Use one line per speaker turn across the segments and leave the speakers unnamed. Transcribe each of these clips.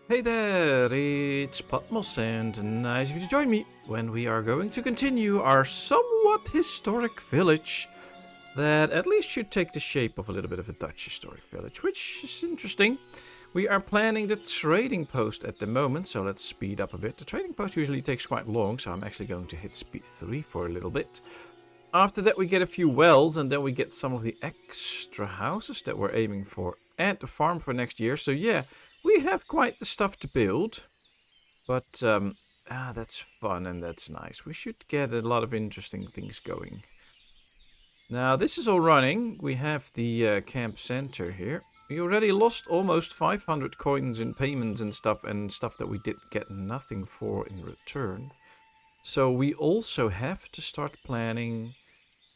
Hey there, it's Patmos and nice of you to join me when we are going to continue our somewhat historic village that at least should take the shape of a little bit of a Dutch historic village, which is interesting. We are planning the trading post at the moment, so let's speed up a bit. The trading post usually takes quite long, so I'm actually going to hit speed 3 for a little bit. After that we get a few wells and then we get some of the extra houses that we're aiming for and the farm for next year. So yeah, we have quite the stuff to build. But that's fun and that's nice. We should get a lot of interesting things going. Now this is all running. We have the camp center here. We already lost almost 500 coins in payments and stuff that we did get nothing for in return. So we also have to start planning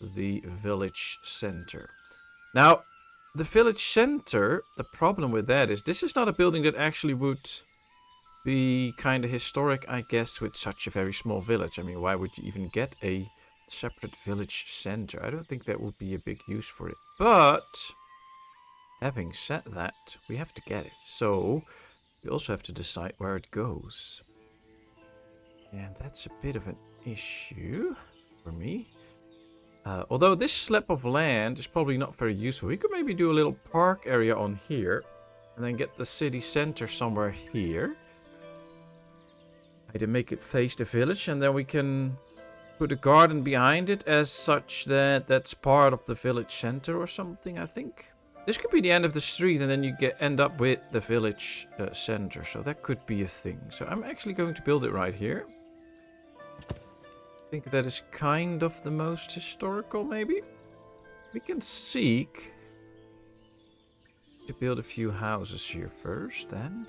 the village center. Now, the village center, the problem with that is this is not a building that actually would be kind of historic, I guess, with such a very small village. I mean, why would you even get a separate village center? I don't think that would be a big use for it. But having said that, we have to get it. So we also have to decide where it goes. And that's a bit of an issue for me. Although this slab of land is probably not very useful. We could maybe do a little park area on here. And then get the city center somewhere here. Either make it face the village and then we can put a garden behind it as such that that's part of the village center or something, I think. This could be the end of the street and then you end up with the village center. So that could be a thing. So I'm actually going to build it right here. I think that is kind of the most historical, maybe. We can seek to build a few houses here first, then.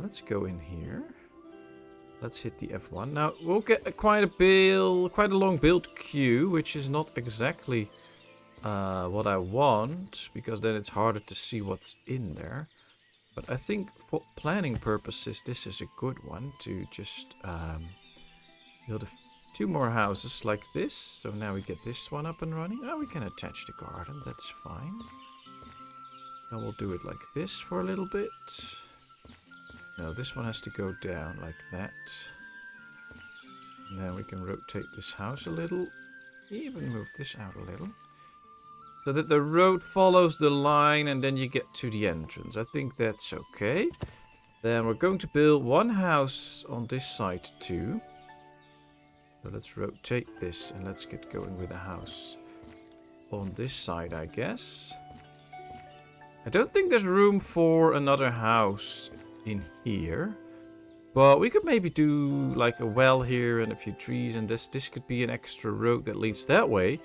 Let's go in here. Let's hit the F1. Now, we'll get quite a long build queue, which is not exactly what I want, because then it's harder to see what's in there. But I think for planning purposes, this is a good one to just build two more houses like this. So now we get this one up and running. Oh, we can attach the garden. That's fine. Now we'll do it like this for a little bit. No, this one has to go down like that. And then we can rotate this house a little. Even move this out a little. So that the road follows the line and then you get to the entrance. I think that's okay. Then we're going to build one house on this side too. So let's rotate this and let's get going with a house on this side, I guess. I don't think there's room for another house in here. But we could maybe do like a well here and a few trees. And this could be an extra road that leads that way.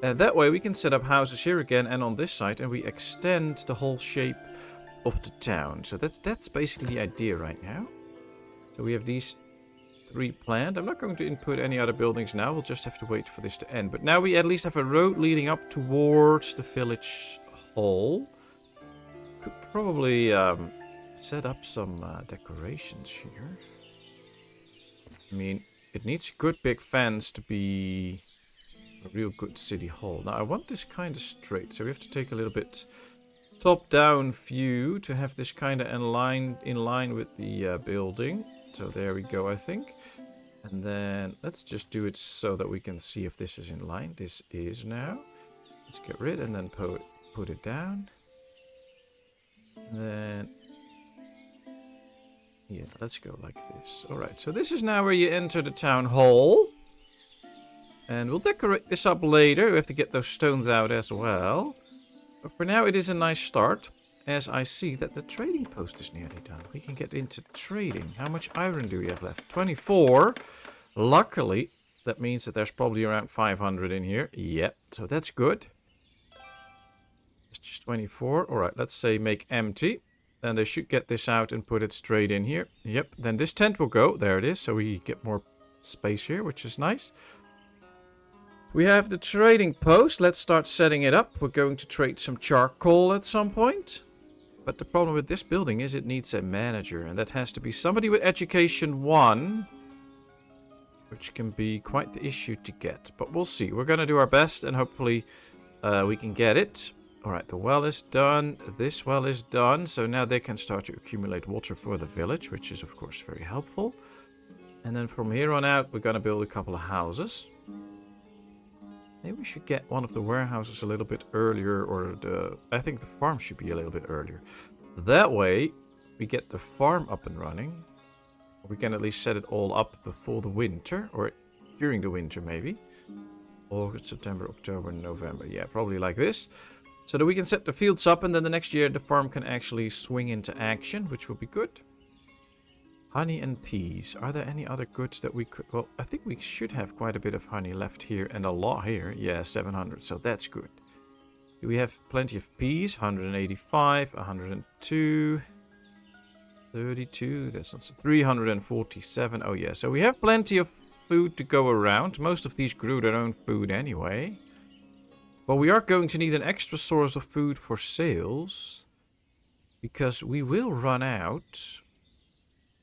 And that way we can set up houses here again and on this side. And we extend the whole shape of the town. So that's basically the idea right now. So we have these 3 planned. I'm not going to input any other buildings now. We'll just have to wait for this to end. But now we at least have a road leading up towards the village hall. Could probably set up some decorations here. I mean, it needs a good big fence to be a real good city hall. Now I want this kind of straight. So we have to take a little bit top-down view to have this kind of in line with the building. So there we go, I think. And then let's just do it so that we can see if this is in line. This is now. Let's get rid and then put it down. And then, yeah, let's go like this. Alright, so this is now where you enter the town hall. And we'll decorate this up later. We have to get those stones out as well. But for now, it is a nice start. As I see that the trading post is nearly done. We can get into trading. How much iron do we have left? 24. Luckily, that means that there's probably around 500 in here. Yep, so that's good. It's just 24. Alright, let's say make empty. Then they should get this out and put it straight in here. Yep, then this tent will go. There it is. So we get more space here, which is nice. We have the trading post. Let's start setting it up. We're going to trade some charcoal at some point. But the problem with this building is it needs a manager. And that has to be somebody with education 1. Which can be quite the issue to get. But we'll see. We're going to do our best and hopefully we can get it. Alright, the well is done. This well is done. So now they can start to accumulate water for the village, which is of course very helpful. And then from here on out, we're going to build a couple of houses. Maybe we should get one of the warehouses a little bit earlier, or I think the farm should be a little bit earlier. That way, we get the farm up and running. We can at least set it all up before the winter, or during the winter maybe. August, September, October, November. Yeah, probably like this. So that we can set the fields up, and then the next year the farm can actually swing into action, which will be good. Honey and peas. Are there any other goods that we could... Well, I think we should have quite a bit of honey left here and a lot here. Yeah, 700. So that's good. Do we have plenty of peas? 185, 102, 32. That's not... 347. Oh, yeah. So we have plenty of food to go around. Most of these grew their own food anyway. But we are going to need an extra source of food for sales. Because we will run out...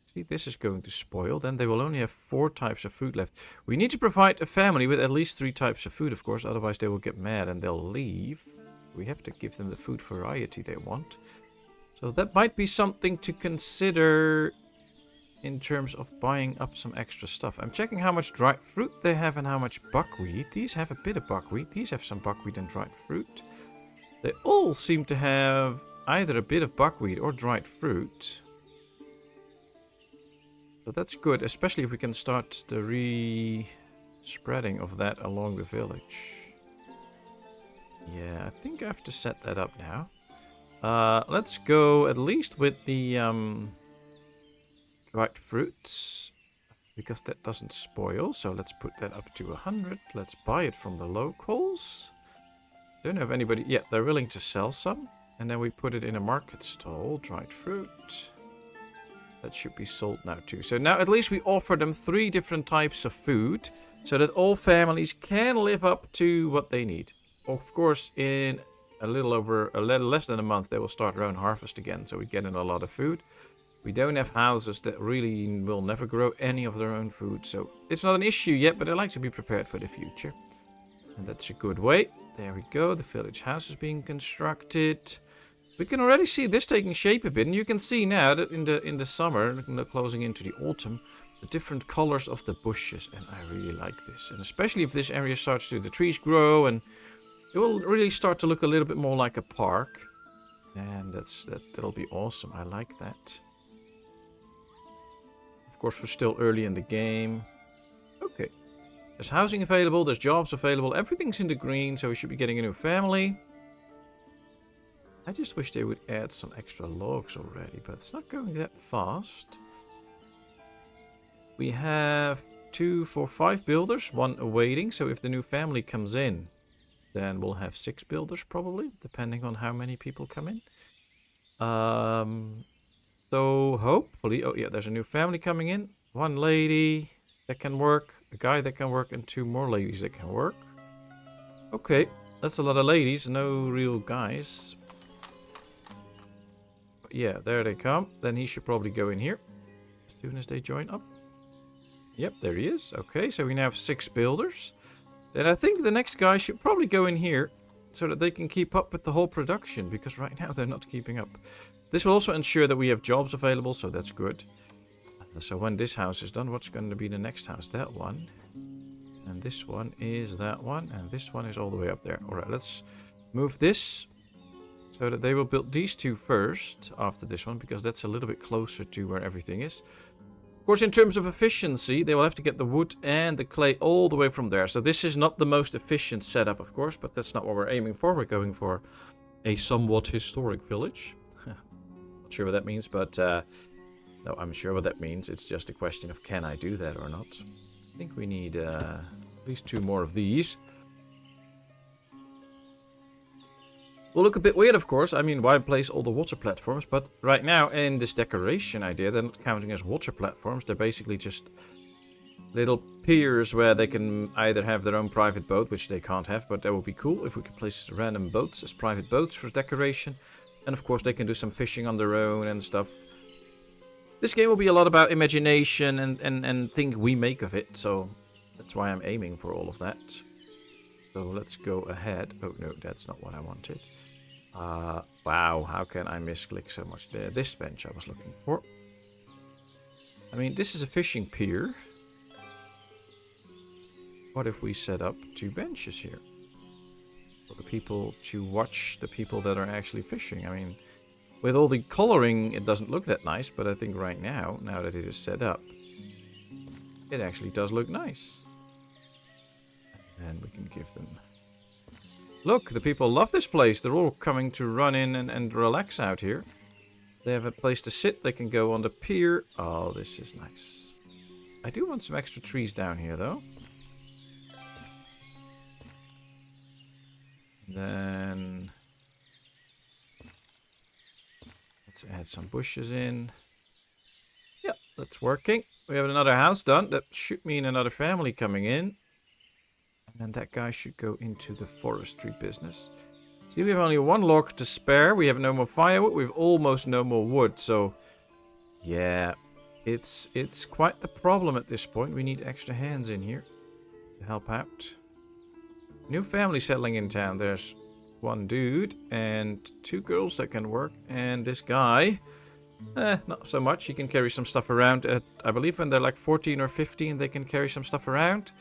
See, this is going to spoil. Then they will only have 4 types of food left. We need to provide a family with at least 3 types of food, of course. Otherwise, they will get mad and they'll leave. We have to give them the food variety they want. So that might be something to consider in terms of buying up some extra stuff. I'm checking how much dried fruit they have and how much buckwheat. These have a bit of buckwheat. These have some buckwheat and dried fruit. They all seem to have either a bit of buckwheat or dried fruit. So that's good, especially if we can start the re-spreading of that along the village. Yeah, I think I have to set that up now. Let's go at least with the dried fruits, because that doesn't spoil. So let's put that up to 100. Let's buy it from the locals. Don't know if anybody... Yeah, they're willing to sell some. And then we put it in a market stall, dried fruit. That should be sold now too. So now at least we offer them 3 different types of food, so that all families can live up to what they need. Of course, in a little less than a month, they will start their own harvest again, so we get in a lot of food. We don't have houses that really will never grow any of their own food, so it's not an issue yet, but I like to be prepared for the future. And that's a good way. There we go. The village house is being constructed. We can already see this taking shape a bit, and you can see now that in the summer, closing into the autumn, the different colors of the bushes, and I really like this. And especially if this area starts to, the trees grow, and it will really start to look a little bit more like a park. And that'll be awesome. I like that. Of course, we're still early in the game. Okay. There's housing available, there's jobs available, everything's in the green, so we should be getting a new family. I just wish they would add some extra logs already, but it's not going that fast. We have 2, 4, 5 builders, 1 awaiting. So if the new family comes in, then we'll have 6 builders probably, depending on how many people come in. So hopefully, oh yeah, there's a new family coming in. 1 lady that can work, a guy that can work, and 2 more ladies that can work. Okay, that's a lot of ladies, no real guys. Yeah, there they come. Then he should probably go in here as soon as they join up. Yep, there he is. Okay, so we now have 6 builders. Then I think the next guy should probably go in here so that they can keep up with the whole production, because right now they're not keeping up. This will also ensure that we have jobs available, so that's good. So when this house is done, what's going to be the next house? That one. And this one is that one. And this one is all the way up there. Alright, let's move this so that they will build these 2 first after this one, because that's a little bit closer to where everything is. Of course, in terms of efficiency, they will have to get the wood and the clay all the way from there. So this is not the most efficient setup, of course, but that's not what we're aiming for. We're going for a somewhat historic village. Not sure what that means, but no, I'm sure what that means. It's just a question of can I do that or not. I think we need at least 2 more of these. Will look a bit weird, of course. I mean, why place all the water platforms? But right now, in this decoration idea, they're not counting as water platforms. They're basically just little piers where they can either have their own private boat, which they can't have, but that would be cool if we could place random boats as private boats for decoration. And of course, they can do some fishing on their own and stuff. This game will be a lot about imagination and things we make of it, so that's why I'm aiming for all of that. So let's go ahead. Oh no, that's not what I wanted. Wow, how can I misclick so much there? This bench I was looking for. I mean, this is a fishing pier. What if we set up 2 benches here? For the people to watch the people that are actually fishing. I mean, with all the coloring, it doesn't look that nice, but I think right now, now that it is set up, it actually does look nice. And we can give them... Look, the people love this place. They're all coming to run in and relax out here. They have a place to sit. They can go on the pier. Oh, this is nice. I do want some extra trees down here, though. Then... let's add some bushes in. Yeah, that's working. We have another house done. That should mean another family coming in. And that guy should go into the forestry business. See, we have only 1 log to spare. We have no more firewood. We have almost no more wood. So, yeah, it's quite the problem at this point. We need extra hands in here to help out. New family settling in town. There's 1 dude and 2 girls that can work. And this guy, not so much. He can carry some stuff around. I believe when they're like 14 or 15, they can carry some stuff around.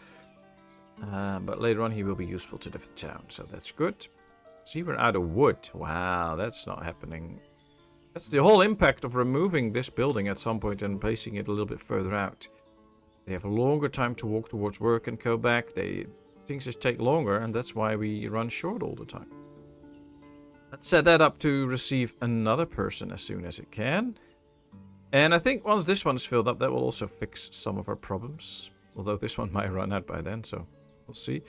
But later on he will be useful to the town, so that's good. See, we're out of wood. Wow, that's not happening. That's the whole impact of removing this building at some point and placing it a little bit further out. They have a longer time to walk towards work and go back. Things just take longer, and that's why we run short all the time. Let's set that up to receive another person as soon as it can. And I think once this one is filled up, that will also fix some of our problems. Although this one might run out by then, so... we'll see.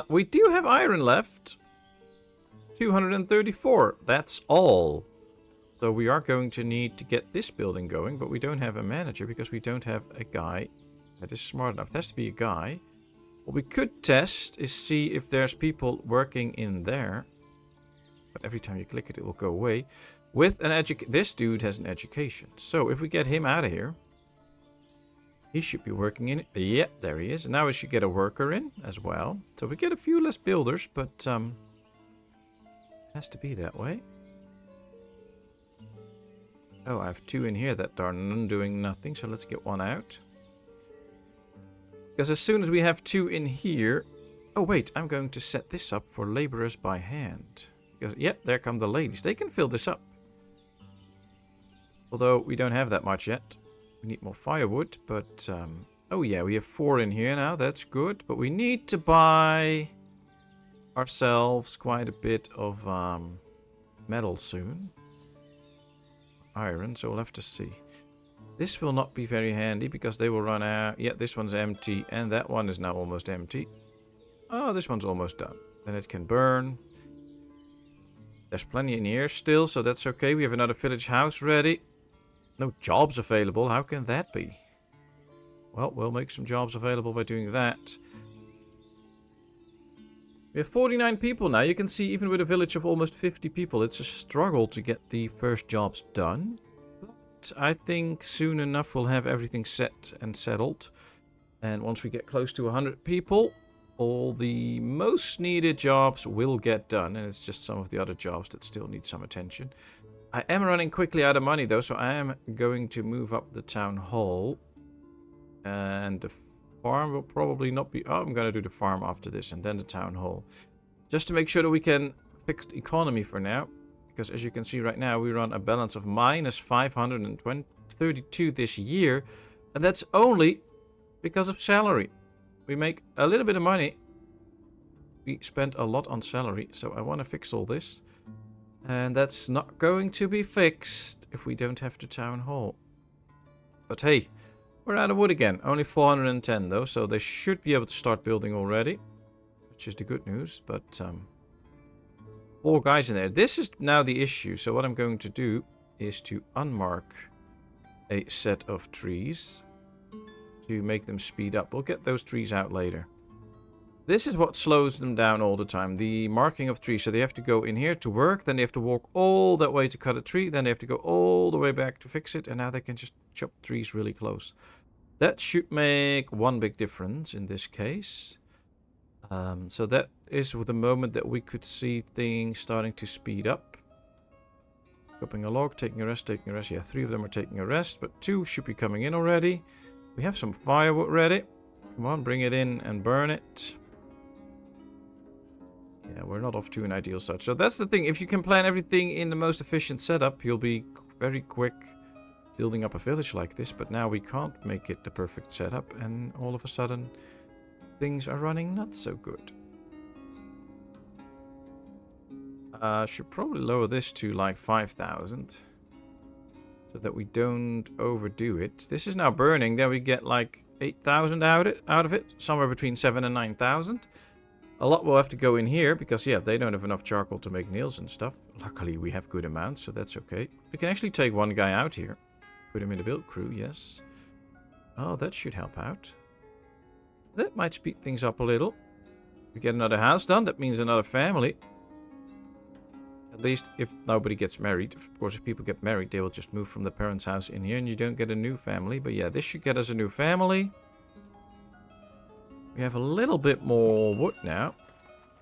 We do have iron left. 234. That's all. So we are going to need to get this building going, but we don't have a manager because we don't have a guy that is smart enough. It has to be a guy. What we could test is see if there's people working in there. But every time you click it, it will go away. With an this dude has an education. So if we get him out of here, he should be working in it. Yep, there he is. And now we should get a worker in as well. So we get a few less builders, but it has to be that way. Oh, I have 2 in here that are doing nothing, so let's get 1 out. Because as soon as we have 2 in here... oh, wait, I'm going to set this up for laborers by hand. Because, yep, there come the ladies. They can fill this up. Although we don't have that much yet. We need more firewood, but... oh yeah, we have 4 in here now. That's good. But we need to buy ourselves quite a bit of metal soon. Iron, so we'll have to see. This will not be very handy because they will run out. Yeah, this one's empty, and that one is now almost empty. Oh, this one's almost done. Then it can burn. There's plenty in here still, so that's okay. We have another village house ready. No jobs available. How can that be? Well, we'll make some jobs available by doing that. We have 49 people now. You can see even with a village of almost 50 people, it's a struggle to get the first jobs done. But I think soon enough we'll have everything set and settled. And once we get close to 100 people, all the most needed jobs will get done. And it's just some of the other jobs that still need some attention. I am running quickly out of money though, so I am going to move up the town hall. And the farm will probably not be... oh, I'm going to do the farm after this and then the town hall. Just to make sure that we can fix the economy for now. Because as you can see right now, we run a balance of minus 532 this year. And that's only because of salary. We make a little bit of money. We spend a lot on salary, so I want to fix all this. And that's not going to be fixed if we don't have the town hall. But hey, we're out of wood again. Only 410 though, so they should be able to start building already. Which is the good news, but 4 guys in there. This is now the issue, so what I'm going to do is to unmark a set of trees to make them speed up. We'll get those trees out later. This is what slows them down all the time. The marking of trees. So they have to go in here to work. Then they have to walk all that way to cut a tree. Then they have to go all the way back to fix it. And now they can just chop trees really close. That should make one big difference in this case. So that is the moment that we could see things starting to speed up. Dropping a log, taking a rest, taking a rest. Yeah, 3 of them are taking a rest, but 2 should be coming in already. We have some firewood ready. Come on, bring it in and burn it. Yeah, we're not off to an ideal start. So that's the thing. If you can plan everything in the most efficient setup, you'll be very quick building up a village like this. But now we can't make it the perfect setup. And all of a sudden, things are running not so good. Should probably lower this to like 5,000. So that we don't overdo it. This is now burning. Then we get like 8,000 out of it. Somewhere between 7,000 and 9,000. A lot will have to go in here because, yeah, they don't have enough charcoal to make nails and stuff. Luckily, we have good amounts, so that's okay. We can actually take one guy out here. Put him in the build crew, yes. Oh, that should help out. That might speed things up a little. We get another house done. That means another family. At least if nobody gets married. Of course, if people get married, they will just move from the parents' house in here and you don't get a new family. But yeah, this should get us a new family. We have a little bit more wood now.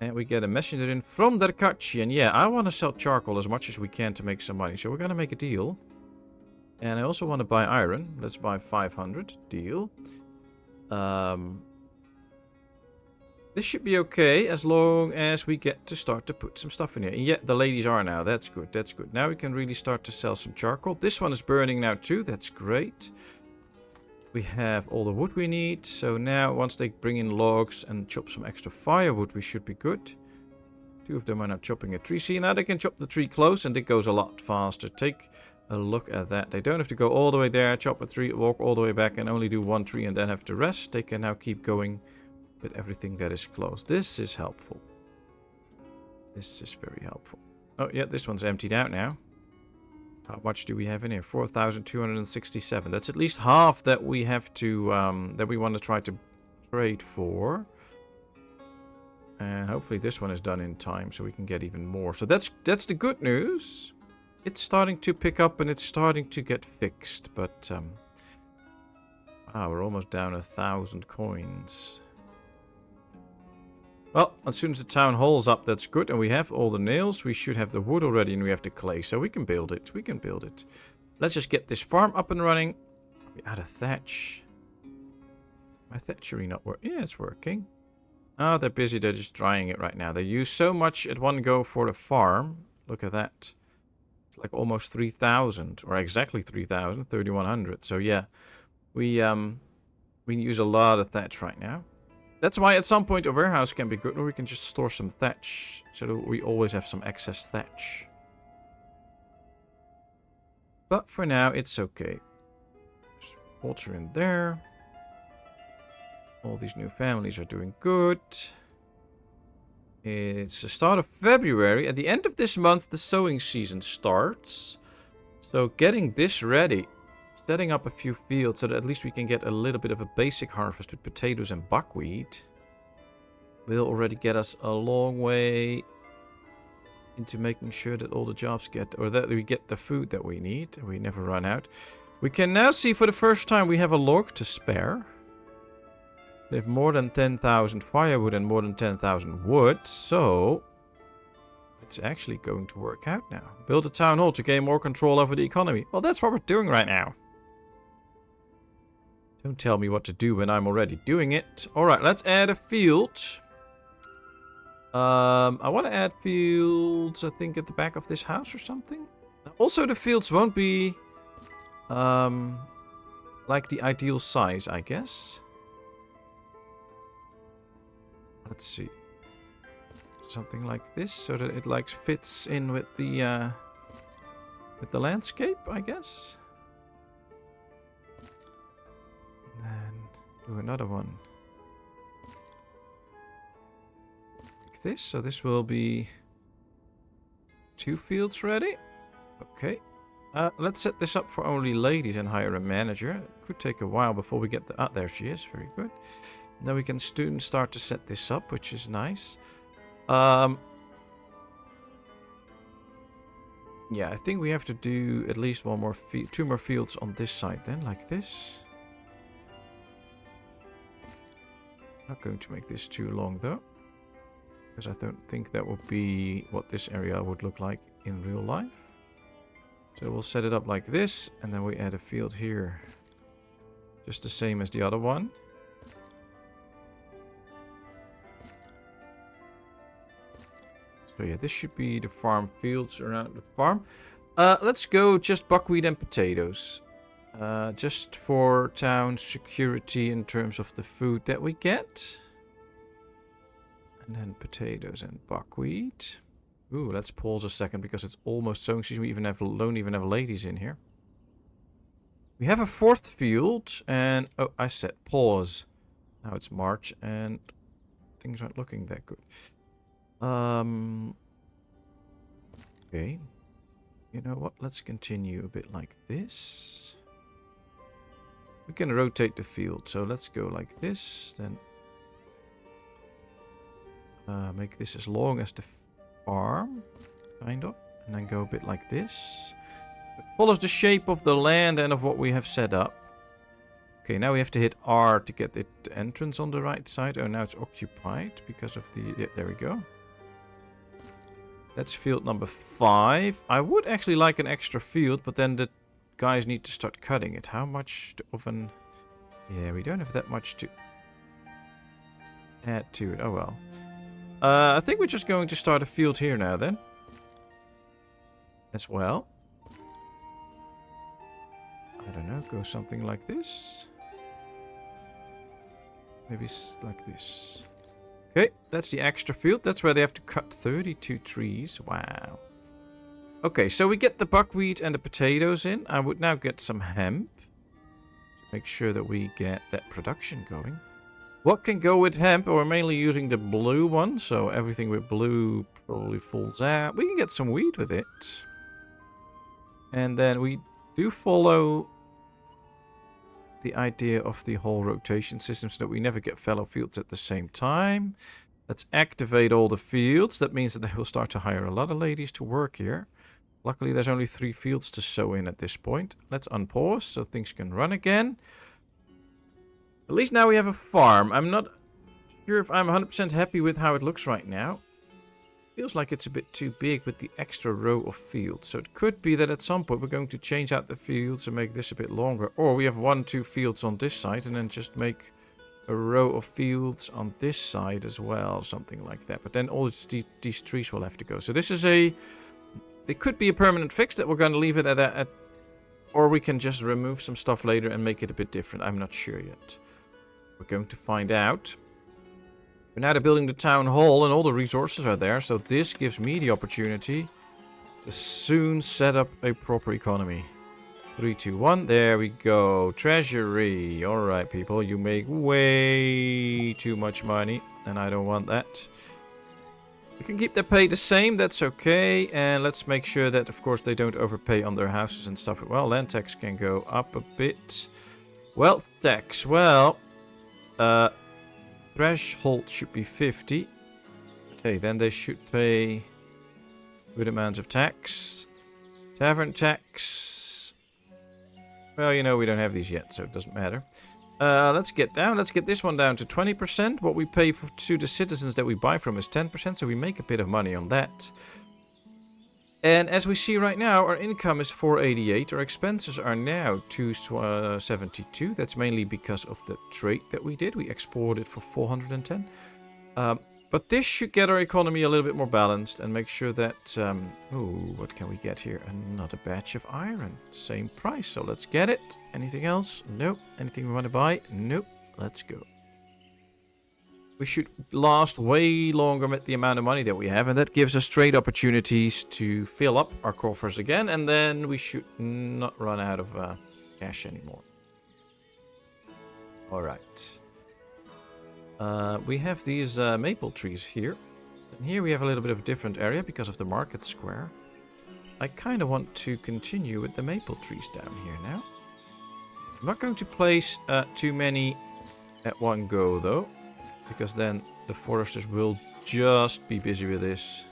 And we get a messenger in from Derkachi. And yeah, I want to sell charcoal as much as we can to make some money. So we're going to make a deal. And I also want to buy iron. Let's buy 500. Deal. This should be okay as long as we get to start to put some stuff in here. And yeah, the ladies are now. That's good. That's good. Now we can really start to sell some charcoal. This one is burning now too. That's great. We have all the wood we need. So now once they bring in logs and chop some extra firewood, we should be good. 2 of them are now chopping a tree. See, now they can chop the tree close and it goes a lot faster. Take a look at that. They don't have to go all the way there, chop a tree, walk all the way back and only do 1 tree and then have to rest. They can now keep going with everything that is close. This is helpful. This is very helpful. Oh yeah, this one's emptied out now. How much do we have in here? 4,267. That's at least half that we have to, that we want to try to trade for. And hopefully this one is done in time so we can get even more. So that's the good news. It's starting to pick up and it's starting to get fixed. But, wow, we're almost down 1,000 coins. Well, as soon as the town hall's up, that's good. And we have all the nails. We should have the wood already and we have the clay. So we can build it. We can build it. Let's just get this farm up and running. We add a thatch. My thatchery not working? Yeah, it's working. Oh, they're busy. They're just drying it right now. They use so much at one go for the farm. Look at that. It's like almost 3,000. Or exactly 3,000. 3,100. So yeah. We use a lot of thatch right now. That's why at some point a warehouse can be good, where we can just store some thatch, so that we always have some excess thatch. But for now, it's okay. Just water in there. All these new families are doing good. It's the start of February. At the end of this month, the sowing season starts. So getting this ready. Setting up a few fields so that at least we can get a little bit of a basic harvest with potatoes and buckwheat will already get us a long way into making sure that all the jobs get, or that we get the food that we need and we never run out. We can now see for the first time we have a log to spare. We have more than 10,000 firewood and more than 10,000 wood, so it's actually going to work out now. Build a town hall to gain more control over the economy. Well, that's what we're doing right now. Don't tell me what to do when I'm already doing it. Alright, let's add a field. I want to add fields, I think, at the back of this house or something. Also, the fields won't be like the ideal size, I guess. Let's see. Something like this, so that it like fits in with the landscape, I guess. And then do another one like this. So this will be 2 fields ready. Okay. Let's set this up for only ladies and hire a manager. It could take a while before we get the... Ah, there she is. Very good. Then we can soon start to set this up, which is nice. Yeah, I think we have to do at least 2 more fields on this side then, like this. Not going to make this too long though, because I don't think that would be what this area would look like in real life. So we'll set it up like this, and then we add a field here. Just the same as the other one. So yeah, this should be the farm fields around the farm. Let's go just buckwheat and potatoes. Just for town security in terms of the food that we get. And then potatoes and buckwheat. Ooh, let's pause a second because it's almost sowing season. We don't even have ladies in here. We have a fourth field, and oh, I said pause. Now it's March, and things aren't looking that good. Okay. You know what? Let's continue a bit like this. We can rotate the field, so let's go like this, then make this as long as the farm, kind of, and then go a bit like this. It follows the shape of the land and of what we have set up. Okay, now we have to hit R to get the entrance on the right side. Oh, now it's occupied because of the... Yeah, there we go. That's field number 5. I would actually like an extra field, but then the guys need to start cutting it. How much of an... Yeah, we don't have that much to add to it. Oh, well. I think we're just going to start a field here now, then. As well. I don't know, go something like this. Maybe like this. Okay, that's the extra field. That's where they have to cut 32 trees. Wow. Okay, so we get the buckwheat and the potatoes in. I would now get some hemp. To make sure that we get that production going. What can go with hemp? We're mainly using the blue one, so everything with blue probably falls out. We can get some wheat with it. And then we do follow the idea of the whole rotation system so that we never get fallow fields at the same time. Let's activate all the fields. That means that they will start to hire a lot of ladies to work here. Luckily, there's only 3 fields to sow in at this point. Let's unpause so things can run again. At least now we have a farm. I'm not sure if I'm 100% happy with how it looks right now. Feels like it's a bit too big with the extra row of fields. So it could be that at some point we're going to change out the fields and make this a bit longer. Or we have 1-2 fields on this side and then just make a row of fields on this side as well. Something like that. But then all these trees will have to go. So this is a... It could be a permanent fix that we're going to leave it at that. Or we can just remove some stuff later and make it a bit different. I'm not sure yet. We're going to find out. We're now building the town hall and all the resources are there. So this gives me the opportunity to soon set up a proper economy. 3, 2, 1. There we go. Treasury. Alright, people. You make way too much money. And I don't want that. We can keep their pay the same. That's okay. And let's make sure that, of course, they don't overpay on their houses and stuff. Well, land tax can go up a bit. Wealth tax. Well... threshold should be 50. Okay, then they should pay good amounts of tax. Tavern tax. Well, you know, we don't have these yet, so it doesn't matter. Let's get down. Let's get this one down to 20%. What we pay to the citizens that we buy from is 10%, so we make a bit of money on that. And as we see right now, our income is 488. Our expenses are now 272. That's mainly because of the trade that we did. We exported for 410. But this should get our economy a little bit more balanced and make sure that... ooh, what can we get here? Another batch of iron. Same price, so let's get it. Anything else? Nope. Anything we want to buy? Nope. Let's go. We should last way longer with the amount of money that we have, and that gives us trade opportunities to fill up our coffers again, and then we should not run out of cash anymore. Alright. We have these maple trees here, and here we have a little bit of a different area because of the market square. I kind of want to continue with the maple trees down here now. I'm not going to place too many at one go, though. Because then the foresters will just be busy with this.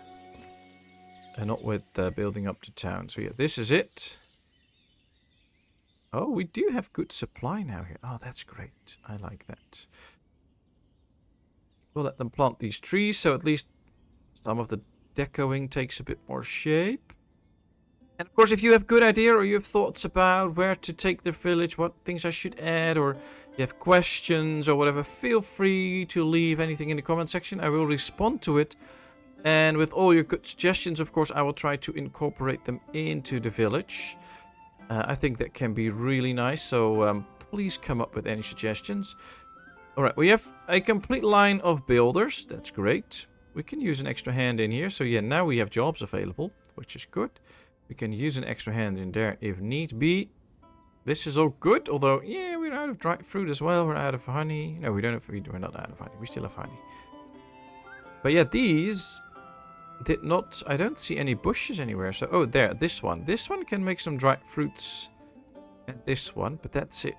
And not with building up the town. So yeah, this is it. Oh, we do have good supply now here. Oh, that's great. I like that. We'll let them plant these trees, so at least some of the decoing takes a bit more shape. And of course, if you have good idea or you have thoughts about where to take the village, what things I should add, or you have questions or whatever, feel free to leave anything in the comment section. I will respond to it. And with all your good suggestions, of course, I will try to incorporate them into the village. I think that can be really nice, so please come up with any suggestions. Alright, we have a complete line of builders. That's great. We can use an extra hand in here. So yeah, now we have jobs available, which is good. We can use an extra hand in there if need be. This is all good, although, yeah, we're out of dried fruit as well. We're out of honey. No, we don't have, we're not out of honey. We still have honey. But yeah, these did not, I don't see any bushes anywhere. So, oh, there, this one. This one can make some dried fruits. And this one, but that's it.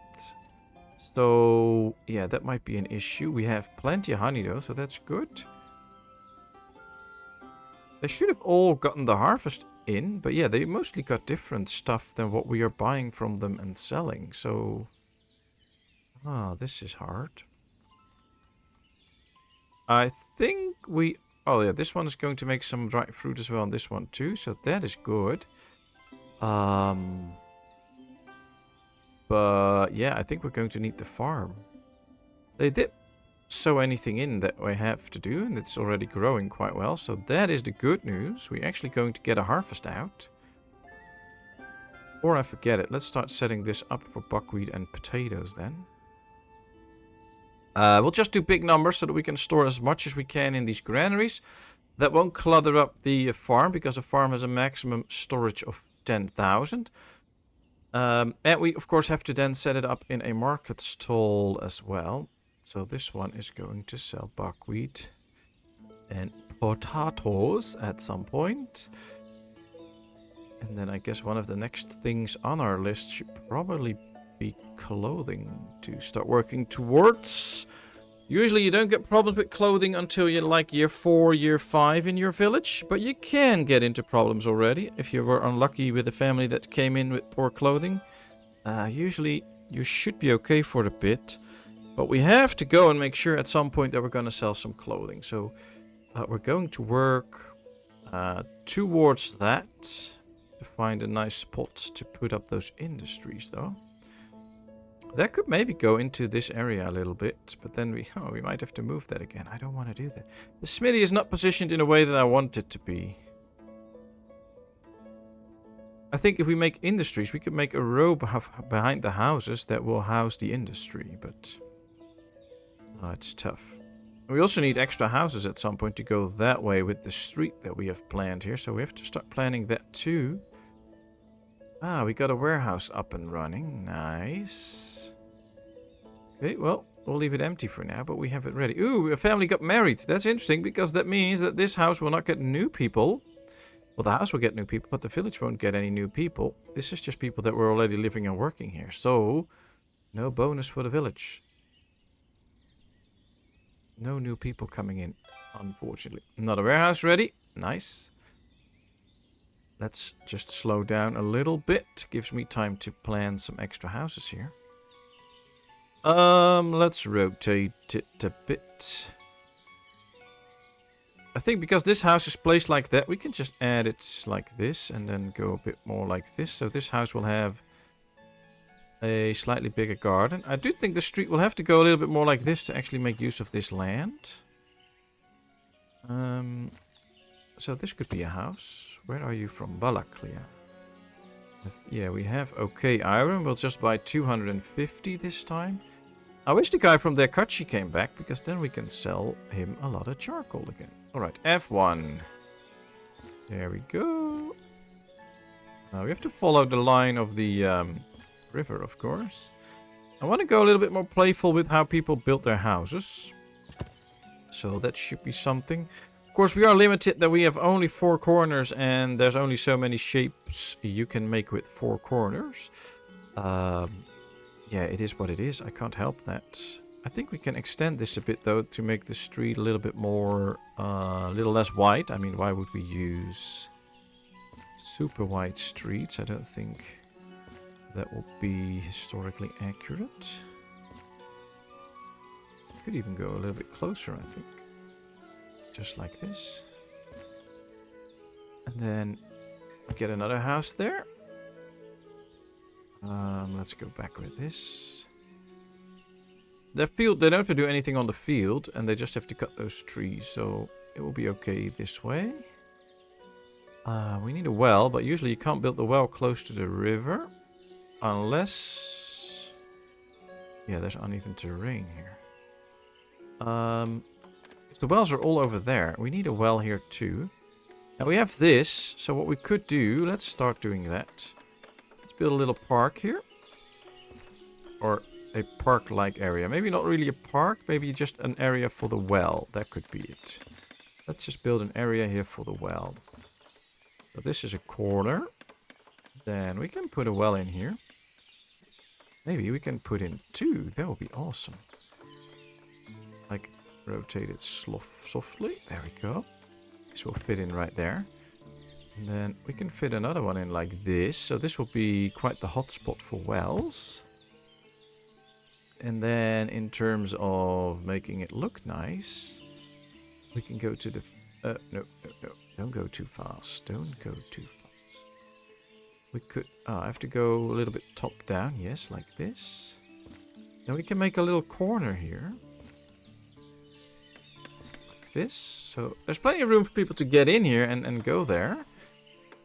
So, yeah, that might be an issue. We have plenty of honey, though, so that's good. They should have all gotten the harvest in, but yeah, they mostly got different stuff than what we are buying from them and selling, so... Ah, this is hard. I think we... Oh yeah, this one is going to make some dried fruit as well, and this one too, so that is good. But yeah, I think we're going to need the farm. They did sow anything in that we have to do, and it's already growing quite well, so that is the good news. We're actually going to get a harvest out. Or I forget it, let's start setting this up for buckwheat and potatoes then. We'll just do big numbers so that we can store as much as we can in these granaries. That won't clutter up the farm, because the farm has a maximum storage of 10,000. And we of course have to then set it up in a market stall as well. So this one is going to sell buckwheat and potatoes at some point. And then I guess one of the next things on our list should probably be clothing to start working towards. Usually you don't get problems with clothing until you're like year 4, year 5 in your village. But you can get into problems already if you were unlucky with a family that came in with poor clothing. Usually you should be okay for a bit. But we have to go and make sure at some point that we're going to sell some clothing. So we're going to work towards that to find a nice spot to put up those industries, though. That could maybe go into this area a little bit, but then we might have to move that again. I don't want to do that. The smithy is not positioned in a way that I want it to be. I think if we make industries, we could make a row behind the houses that will house the industry, but... Oh, it's tough. We also need extra houses at some point to go that way with the street that we have planned here. So we have to start planning that too. Ah, we got a warehouse up and running. Nice. Okay, well, we'll leave it empty for now, but we have it ready. Ooh, a family got married. That's interesting because that means that this house will not get new people. Well, the house will get new people, but the village won't get any new people. This is just people that were already living and working here. So, no bonus for the village. No new people coming in, unfortunately. Another warehouse ready. Nice. Let's just slow down a little bit. Gives me time to plan some extra houses here. Let's rotate it a bit. I think because this house is placed like that, we can just add it like this and then go a bit more like this. So this house will have a slightly bigger garden. I do think the street will have to go a little bit more like this to actually make use of this land. So this could be a house. Where are you from? Balaklia. Yeah, we have okay iron. We'll just buy 250 this time. I wish the guy from Dekachi came back, because then we can sell him a lot of charcoal again. Alright, F1. There we go. Now we have to follow the line of the river, of course. I want to go a little bit more playful with how people build their houses. So that should be something. Of course, we are limited that we have only 4 corners and there's only so many shapes you can make with 4 corners. Yeah, it is what it is. I can't help that. I think we can extend this a bit, though, to make the street a little bit more, a little less wide. I mean, why would we use super wide streets? I don't think that will be historically accurate. Could even go a little bit closer, I think. just like this. And then get another house there. Let's go back with this. The field, they don't have to do anything on the field, and they just have to cut those trees, so it will be okay this way. We need a well, but usually you can't build the well close to the river. Unless... yeah, there's uneven terrain here. The wells are all over there. We need a well here too. Now we have this, so what we could do, let's start doing that. Let's build a little park here. Or a park-like area. Maybe not really a park, maybe just an area for the well. That could be it. Let's just build an area here for the well. So this is a corner. Then we can put a well in here. Maybe we can put in 2. That would be awesome. Like, rotate it softly. There we go. This will fit in right there. And then we can fit another one in like this. So this will be quite the hotspot for wells. And then in terms of making it look nice, we can go to the... no. Don't go too fast. Don't go too fast. We could... I have to go a little bit top down. Yes, like this. Then we can make a little corner here. Like this. So there's plenty of room for people to get in here and go there.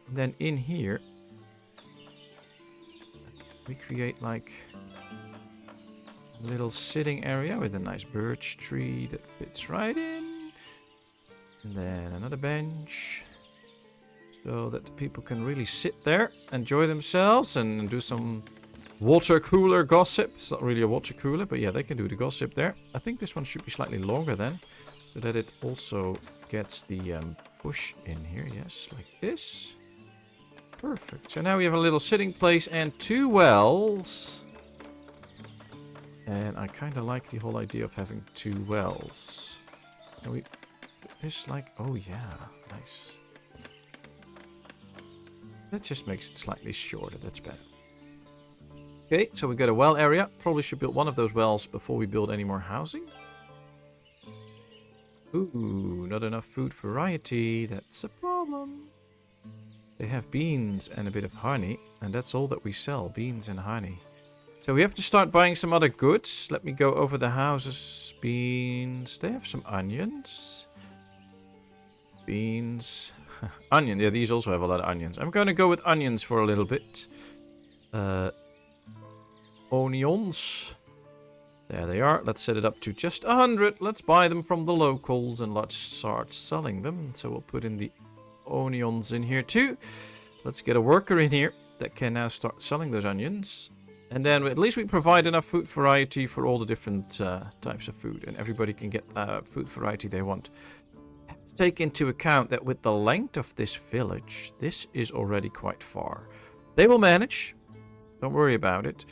And then in here, we create like... little sitting area with a nice birch tree that fits right in. And then another bench. So that the people can really sit there, enjoy themselves, and do some water cooler gossip. It's not really a water cooler, but yeah, they can do the gossip there. I think this one should be slightly longer then. So that it also gets the bush in here. Yes, like this. Perfect. So now we have a little sitting place and 2 wells. And I kind of like the whole idea of having 2 wells. And we this like, oh yeah, nice. That just makes it slightly shorter. That's better. Okay, so we got a well area. Probably should build one of those wells before we build any more housing. Ooh, not enough food variety. That's a problem. They have beans and a bit of honey, and that's all that we sell, beans and honey. So we have to start buying some other goods. Let me go over the houses. Beans. They have some onions. Beans. Onion. Yeah, these also have a lot of onions. I'm going to go with onions for a little bit. Onions. There they are. Let's set it up to just 100. Let's buy them from the locals and let's start selling them. So we'll put in the onions in here too. Let's get a worker in here that can now start selling those onions. And then at least we provide enough food variety for all the different types of food. And everybody can get food variety they want. Have to take into account that with the length of this village, this is already quite far. They will manage. Don't worry about it.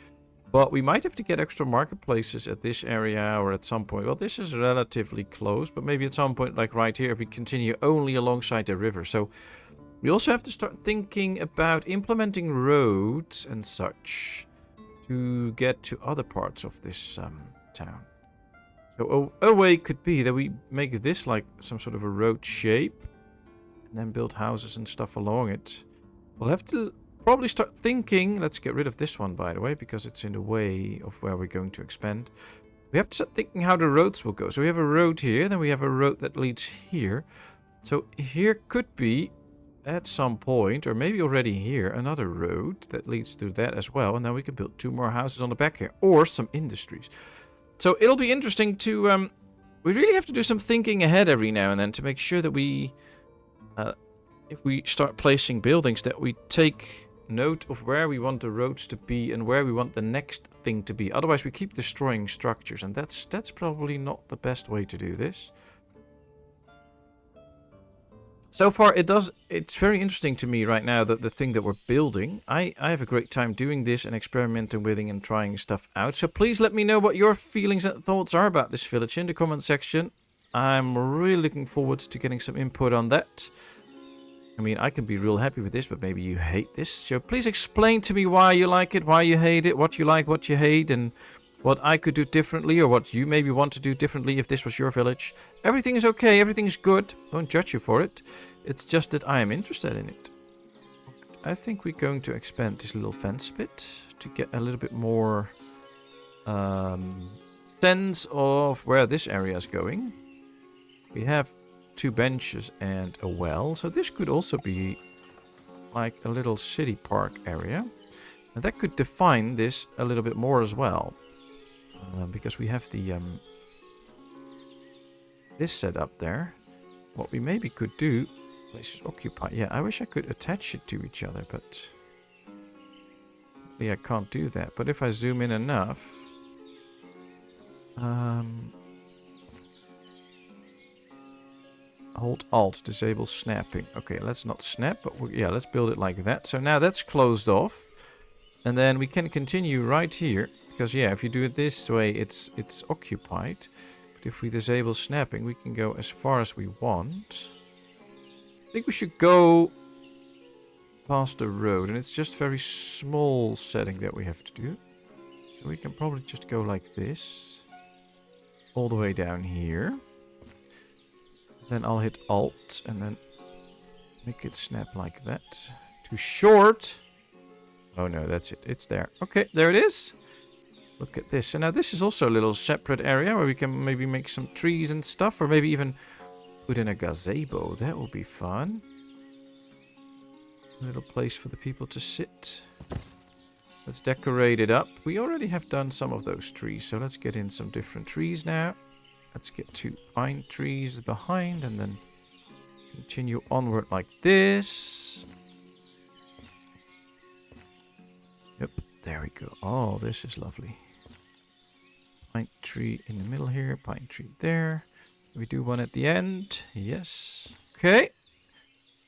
But we might have to get extra marketplaces at this area or at some point. Well, this is relatively close. But maybe at some point, like right here, if we continue only alongside the river. So we also have to start thinking about implementing roads and such to get to other parts of this town. So a way could be that we make this like some sort of a road shape and then build houses and stuff along it. We'll have to probably start thinking, let's get rid of this one by the way, because it's in the way of where we're going to expand. We have to start thinking how the roads will go. So we have a road here, then we have a road that leads here. So here could be at some point, or maybe already here, another road that leads to that as well. And then we can build 2 more houses on the back here. Or some industries. So it'll be interesting to... we really have to do some thinking ahead every now and then to make sure that we... if we start placing buildings, that we take note of where we want the roads to be and where we want the next thing to be. Otherwise we keep destroying structures. And that's probably not the best way to do this. So far, it's very interesting to me right now that the thing that we're building. I have a great time doing this and experimenting with it and trying stuff out. So please let me know what your feelings and thoughts are about this village in the comment section. I'm really looking forward to getting some input on that. I mean, I can be real happy with this, but maybe you hate this. So please explain to me why you like it, why you hate it, what you like, what you hate, and what I could do differently or what you maybe want to do differently if this was your village. Everything is okay, everything is good. I won't judge you for it. It's just that I am interested in it. I think we're going to expand this little fence a bit to get a little bit more sense of where this area is going. We have 2 benches and a well, so this could also be like a little city park area. And that could define this a little bit more as well. Because we have the this set up there. What we maybe could do, places occupied. Yeah, I wish I could attach it to each other, but yeah, I can't do that. But if I zoom in enough, hold Alt, disable snapping. Okay, let's not snap, but yeah, let's build it like that. So now that's closed off, and then we can continue right here. Because yeah, if you do it this way, it's occupied. But if we disable snapping, we can go as far as we want. I think we should go past the road, and it's just very small setting that we have to do. So we can probably just go like this, all the way down here. Then I'll hit Alt, and then make it snap like that. Too short. Oh no, that's it. It's there. Okay, there it is. Look at this. And now this is also a little separate area where we can maybe make some trees and stuff. Or maybe even put in a gazebo. That would be fun. A little place for the people to sit. Let's decorate it up. We already have done some of those trees. So let's get in some different trees now. Let's get 2 pine trees behind. And then continue onward like this. Yep. There we go. Oh, this is lovely. Pine tree in the middle here. Pine tree there. We do one at the end. Yes. Okay.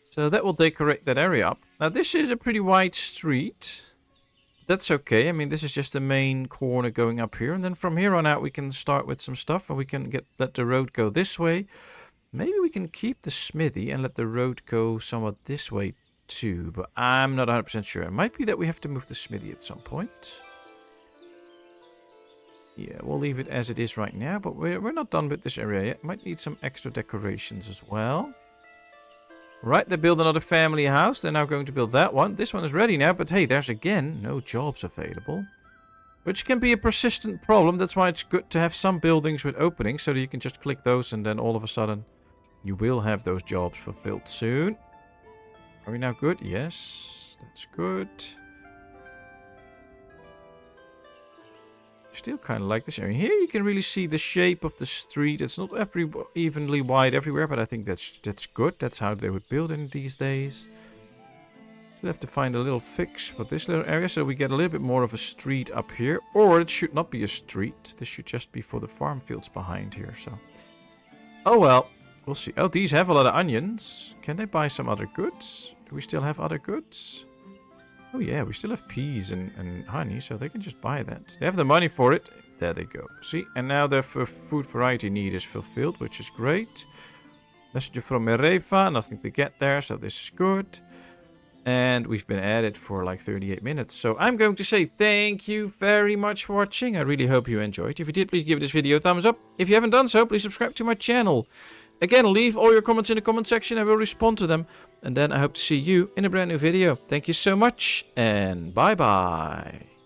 So that will decorate that area up. Now this is a pretty wide street. That's okay. I mean, this is just the main corner going up here. And then from here on out, we can start with some stuff. And we can let the road go this way. Maybe we can keep the smithy and let the road go somewhat this way too. But I'm not 100% sure. It might be that we have to move the smithy at some point. Yeah, we'll leave it as it is right now, but we're not done with this area yet. Might need some extra decorations as well. Right, they build another family house. They're now going to build that one. This one is ready now, but hey, there's again no jobs available. Which can be a persistent problem. That's why it's good to have some buildings with openings, so that you can just click those and then all of a sudden you will have those jobs fulfilled soon. Are we now good? Yes, that's good. Still kind of like this area. Here you can really see the shape of the street. It's not evenly wide everywhere, but I think that's good. That's how they would build in these days. Still have to find a little fix for this little area, so we get a little bit more of a street up here. Or it should not be a street. This should just be for the farm fields behind here. So, oh well, we'll see. Oh, these have a lot of onions. Can they buy some other goods? Do we still have other goods? Oh yeah, we still have peas and honey, so they can just buy that. They have the money for it. There they go. See, and now their food variety need is fulfilled, which is great. Messenger from Mereva, nothing to get there, so this is good. And we've been at it for like 38 minutes. So I'm going to say thank you very much for watching. I really hope you enjoyed. If you did, please give this video a thumbs up. If you haven't done so, please subscribe to my channel. Again, leave all your comments in the comment section. I will respond to them. And then I hope to see you in a brand new video. Thank you so much, and bye-bye.